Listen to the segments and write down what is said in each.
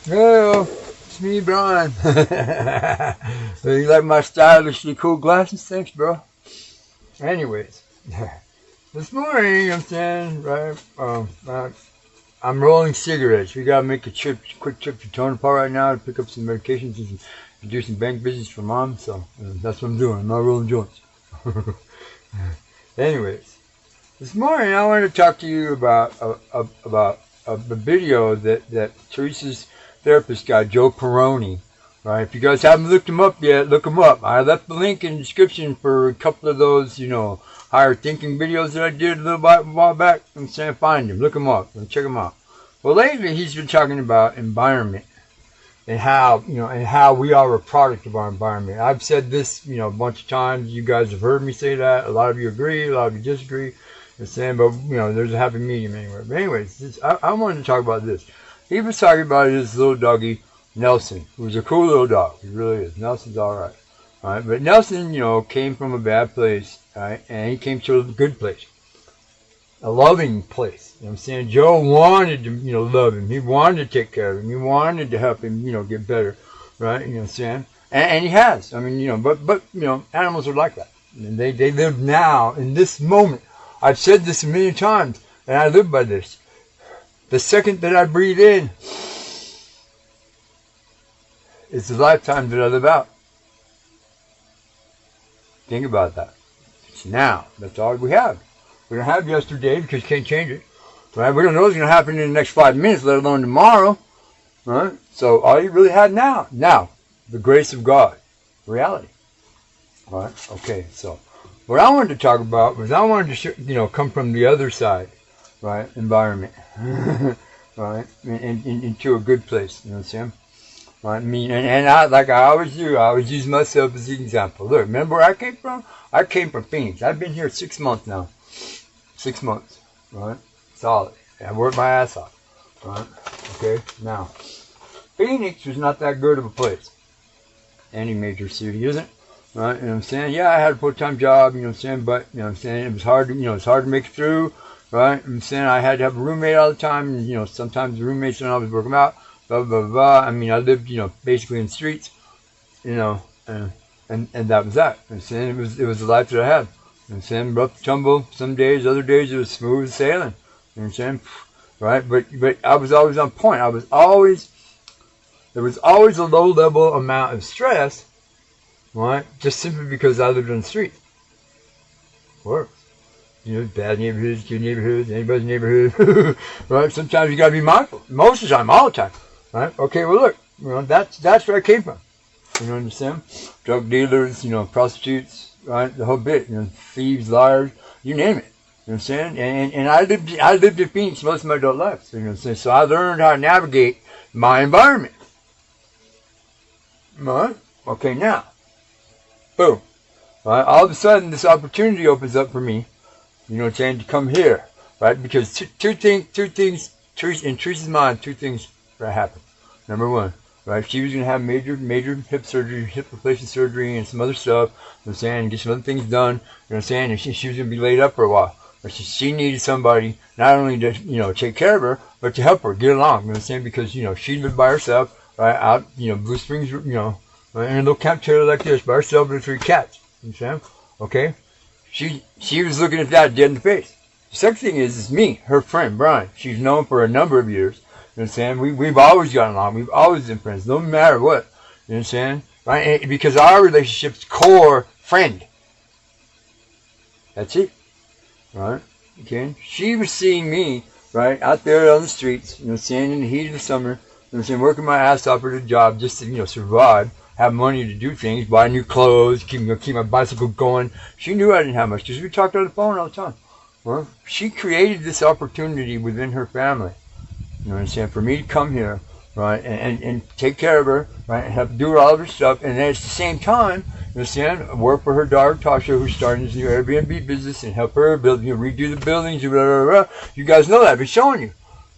Hello, it's me, Brian. You like my stylishly cool glasses? Thanks, bro. Anyways, this morning I'm saying, right, I'm rolling cigarettes. We gotta make a quick trip to Tonopah right now to pick up some medications and do some bank business for mom. So that's what I'm doing. I'm not rolling joints. Anyways, this morning I wanted to talk to you about a video that Treasa's therapist guy, Joe Peroni. Right? If you guys haven't looked him up yet, look him up. I left the link in the description for a couple of those, higher thinking videos that I did a while back. I'm saying find him, look him up, and check him out. Well, lately he's been talking about environment and how we are a product of our environment. I've said this, a bunch of times. You guys have heard me say that. A lot of you agree, a lot of you disagree. I'm saying, but there's a happy medium anywhere. But anyways, I wanted to talk about this. He was talking about his little doggy, Nelson, who's a cool little dog. He really is. Nelson's all right. All right, but Nelson, came from a bad place, all right, and he came to a good place, a loving place. You know what I'm saying? Joe wanted to, love him. He wanted to take care of him. He wanted to help him, get better, right? You know what I'm saying? And he has. I mean, but animals are like that. And they live now in this moment. I've said this a million times, and I live by this. The second that I breathe in is the lifetime that I live out. Think about that. It's now. That's all we have. We don't have yesterday because you can't change it. Right? We don't know what's going to happen in the next 5 minutes, let alone tomorrow. Right? So all you really have now, the grace of God, reality. All right? Okay, so what I wanted to talk about was I wanted to, come from the other side, right? Environment, right? Into a good place, you know what I'm saying? Right? I mean, and I, like I always do, I always use myself as an example. Look, remember where I came from? I came from Phoenix. I've been here 6 months now. 6 months, right? Solid. I worked my ass off, right? Okay, now, Phoenix was not that good of a place. Any major city isn't. Right, you know what I'm saying? Yeah, I had a full-time job, you know what I'm saying, but, you know what I'm saying, it was hard to, it's hard to make it through, right? You know what I'm saying? I had to have a roommate all the time, and, sometimes the roommates don't always work them out, blah, blah, blah, blah. I mean, I lived, basically in the streets, and that was that. You know what I'm saying? It was the life that I had. You know what I'm saying? Rough tumble, some days, other days it was smooth sailing. You know what I'm saying? Right? But I was always on point. There was always a low-level amount of stress, right? Just simply because I lived on the street. Works. Bad neighborhoods, good neighborhoods, anybody's neighborhood. Right? Sometimes you gotta be mindful. Most of the time, all the time. Right? Okay, well look, that's where I came from. You understand? Drug dealers, prostitutes, right? The whole bit. Thieves, liars, you name it. You know what I'm saying? And I lived in Phoenix most of my adult life. So, you know what I'm saying? So I learned how to navigate my environment. Right? Okay, now. Boom. Right? All of a sudden, this opportunity opens up for me, to come here, right? Because two things, in Treasa's mind, two things that happened. Number one, right? She was going to have major hip surgery, hip replacement surgery, and some other stuff, you know what I'm saying, and get some other things done, you know what I'm saying, and she was going to be laid up for a while. But she needed somebody, not only to, take care of her, but to help her get along, you know what I'm saying, because, she lived by herself, right, out, Blue Springs, in a little camp trailer like this, by herself with 3 cats. You understand? Okay? She was looking at that dead in the face. The second thing is me, her friend, Brian. She's known for a number of years. You know what I'm saying? We've always gotten along. We've always been friends, no matter what. You know what I'm saying? Right? And because our relationship's core friend. That's it. Right? Okay? She was seeing me, right, out there on the streets, in the heat of the summer, you know what I'm saying, working my ass off at a job just to, survive. Have money to do things, buy new clothes, keep my bicycle going. She knew I didn't have much because we talked on the phone all the time. Well, she created this opportunity within her family. You know what I'm saying? For me to come here, right, and take care of her, right, and help do all of her stuff, and then at the same time, you understand, work for her daughter Tasha, who's starting this new Airbnb business, and help her build, redo the buildings, blah, blah, blah. You guys know that. I've been showing you.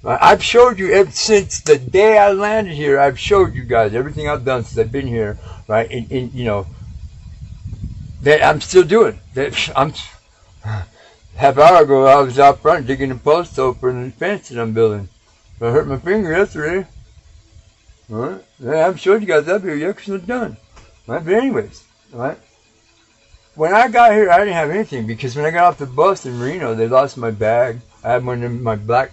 I've showed you ever since the day I landed here. I've showed you guys everything I've done since I've been here, right? And that I'm still doing. That I'm half hour ago I was out front digging a post open the fence that I'm building. I hurt my finger yesterday. Right? I haven't showed you guys that video yet because it's not done. Right? But anyways, right? When I got here, I didn't have anything because when I got off the bus in Reno, they lost my bag. I had one in my black,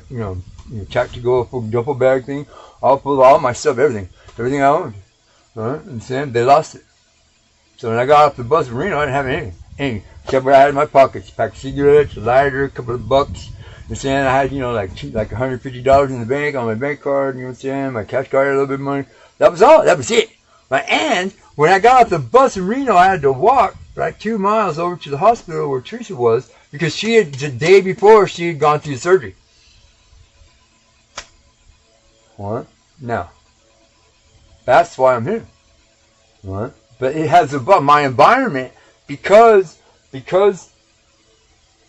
tactical duffel bag thing, all full of all my stuff, everything I owned. Right? And then they lost it. So when I got off the bus in Reno, I didn't have anything except what I had in my pockets: a pack of cigarettes, a lighter, a couple of bucks. And then I had, like $150 in the bank on my bank card. You know what I'm saying? My cash card had a little bit of money. That was all. That was it. Right? And when I got off the bus in Reno, I had to walk 2 miles over to the hospital where Treasa was because the day before, she had gone through surgery. What? Now, that's why I'm here. What? But it has about my environment because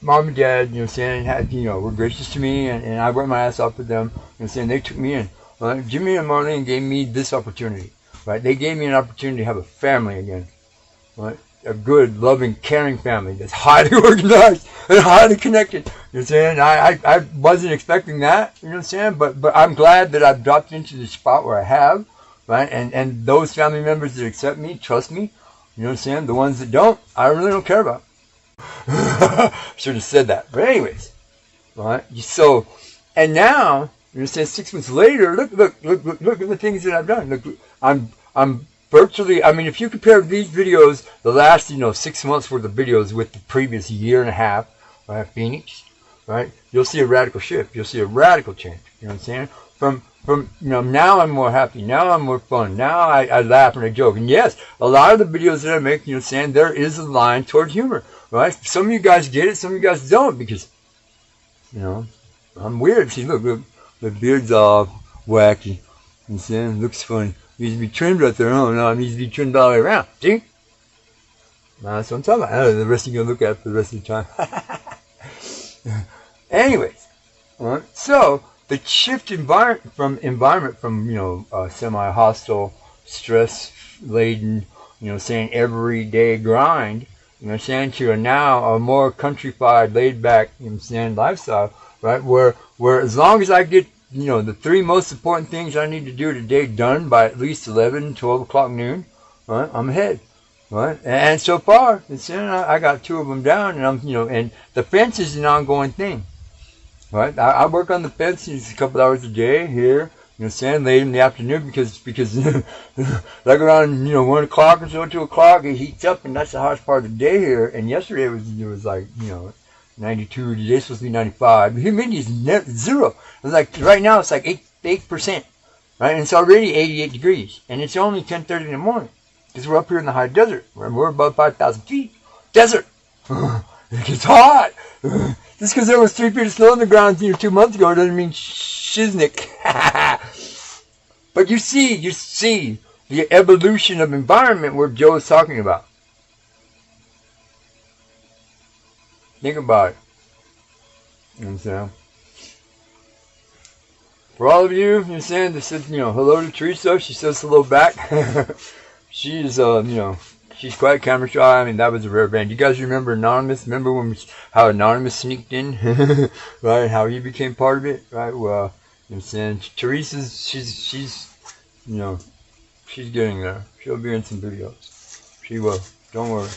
mom and dad, had, were gracious to me and I worked my ass off with them. They took me in. Right? Jimmy and Marlene gave me this opportunity. Right? They gave me an opportunity to have a family again. Right? A good, loving, caring family that's highly organized and highly connected. You know what I'm saying? I wasn't expecting that, you know what I'm saying? But I'm glad that I've dropped into the spot where I have, right? And those family members that accept me, trust me, you know what I'm saying? The ones that don't, I really don't care about. Should have said that. But anyways, right? So, and now, you know what I'm saying, 6 months later, look at the things that I've done. Look, I'm virtually, if you compare these videos, the last, 6 months worth of videos with the previous year and a half, right, Phoenix, right, you'll see a radical shift. You'll see a radical change. You know what I'm saying? From now I'm more happy. Now I'm more fun. Now I laugh and I joke. And yes, a lot of the videos that I make, you know what I'm saying, there is a line toward humor, right? Some of you guys get it, some of you guys don't because, I'm weird. See, look, the beard's all wacky. You know what I'm saying? Looks funny. Needs to be trimmed right there. Oh, no, it needs to be trimmed all the way around. See? That's what I'm talking about. The rest you're going to look at for the rest of the time. Anyways, so the shift environment from semi-hostile, stress-laden, saying everyday grind, saying to a more countrified, laid-back, lifestyle, right? Where as long as I get the 3 most important things I need to do today done by at least 11, 12 o'clock noon, right? I'm ahead, right? And so far, I got 2 of them down, and and the fence is an ongoing thing, right? I work on the fence a couple hours a day here, late in the afternoon because like around 1 o'clock or so, 2 o'clock, it heats up, and that's the hottest part of the day here. And yesterday it was like 92. Today's supposed to be 95. The humidity is zero. It's like right now it's like 8%, right? And it's already 88 degrees, and it's only 10:30 in the morning because we're up here in the high desert. We're above 5,000 feet. Desert. It gets hot. Just because there was 3 feet of snow on the ground 2 months ago doesn't mean shiznick. But you see the evolution of environment where Joe is talking about. Think about it. You know what I'm saying? For all of you, you know what I'm saying, that said, hello to Treasa. She says hello back. She's, she's quite camera shy. That was a rare band. You guys remember Anonymous? Remember how Anonymous sneaked in? Right? How he became part of it? Right? Well, you know what I'm saying? Teresa's, she's getting there. She'll be in some videos. She will. Don't worry.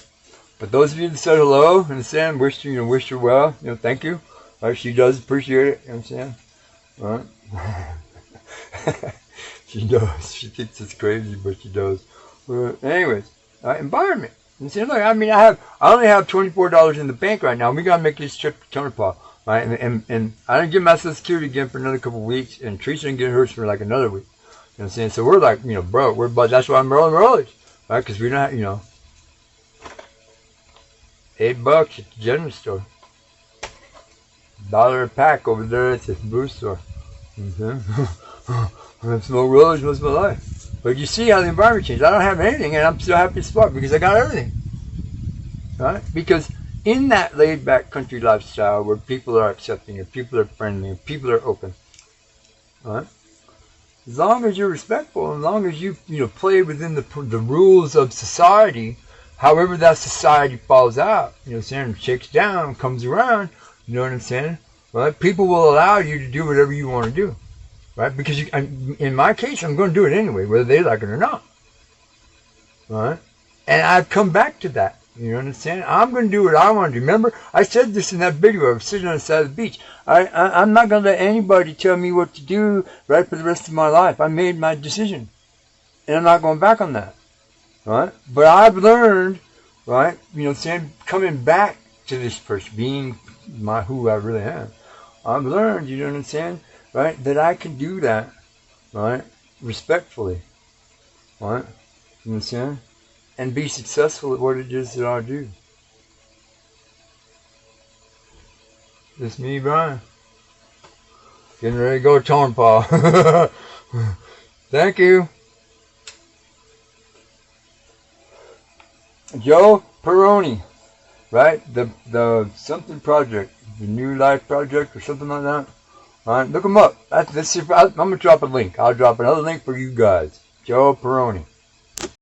But those of you that said hello and saying wished her well, thank you. Right, she does appreciate it, you know what I'm saying? Right? She does. She thinks it's crazy, but she does. Anyways, environment. You see, look, I only have $24 in the bank right now. We gotta make this trip to Tonopah, right? And I didn't get my Social Security again for another couple of weeks, and Treasa didn't get hers for like another week. You know what I'm saying? So we're like, broke. But that's why I'm rolling rollers, right? Because we don't have, $8 at the general store. $1 a pack over there at the booth store. I smoke rollers most of my life. But you see how the environment changed. I don't have anything, and I'm still happy as fuck because I got everything. Right? Because in that laid-back country lifestyle where people are accepting, and people are friendly, and people are open, right? As long as you're respectful, as long as you play within the rules of society, however that society falls out, shakes down, comes around, you know what I'm saying? Right? People will allow you to do whatever you want to do. right? Because in my case, I'm going to do it anyway, whether they like it or not, right? And I've come back to that. You understand? I'm going to do what I want to do. Remember, I said this in that video. I was sitting on the side of the beach. I'm not going to let anybody tell me what to do, right, for the rest of my life. I made my decision, and I'm not going back on that, right? But I've learned, right, coming back to this person, being who I really am. I've learned, you know what I'm saying, right, that I can do that, right, respectfully, right, you know what I'm saying, and be successful at what it is that I do. It's me, Brian. Getting ready to go Tonpa. Thank you. Joe Peroni, right? The something project, the New Life Project or something like that. All right, look them up. I'm gonna drop a link. I'll drop another link for you guys. Joe Peroni.